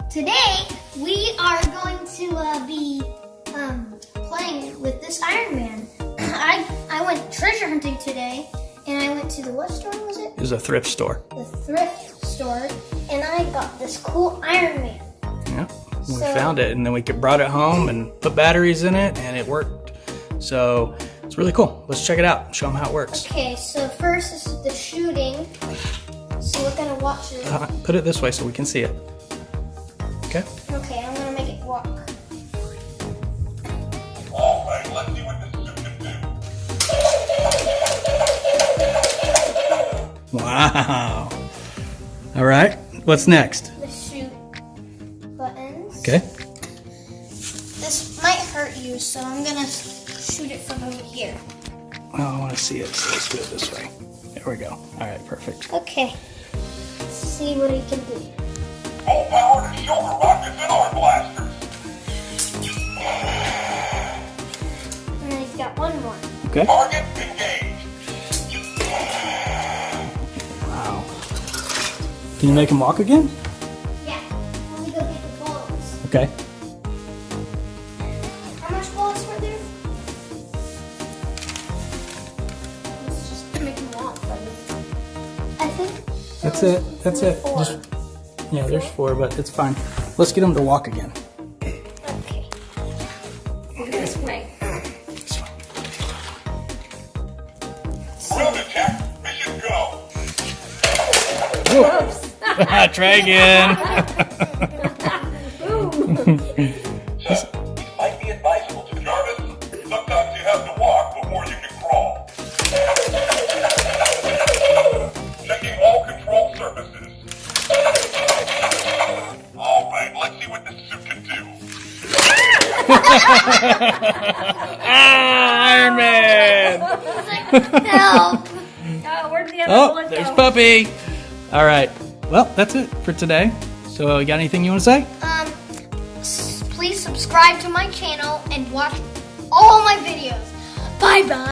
Today we are going to be playing with this Ironman. I went treasure hunting today, and I went to the what store was it? It was a thrift store. The thrift store, and I got this cool Ironman. Yeah, we found it, and then we brought it home and put batteries in it, and it worked. So it's really cool. Let's check it out. Show them how it works. Okay, so first is the shooting. So we're gonna watch it. Put it this way so we can see it. Okay. Okay, I'm gonna make it walk. All right, let's see what this suit can do. Wow. All right. What's next? The shoot buttons. Okay. This might hurt you, so I'm gonna shoot it from over here. Oh, I want to see it, so let's do it this way. There we go. All right, perfect. Okay. Let's see what he can do. Full power to shoulder rockets and arm blasters. And then he's got one more. Okay. Target engaged. Wow. Can you make him walk again? Yeah. Let me go get the bullets. Okay. How much bullets were there? Let's just make him walk. I think That's it. That's it. four. Yeah, there's 4, but it's fine. Let's get him to walk again. Okay. This way. This way. Road attack. Mission go. Try again. It might be advisable to Jarvis. Sometimes you have to walk before you can crawl. Checking all control surfaces. All right, let's see what this suit can do. Ironman. Help! Where'd the other Oh, bullet there's go? Puppy. All right. Well, that's it for today. So, you got anything you want to say? Please subscribe to my channel and watch all my videos. Bye bye.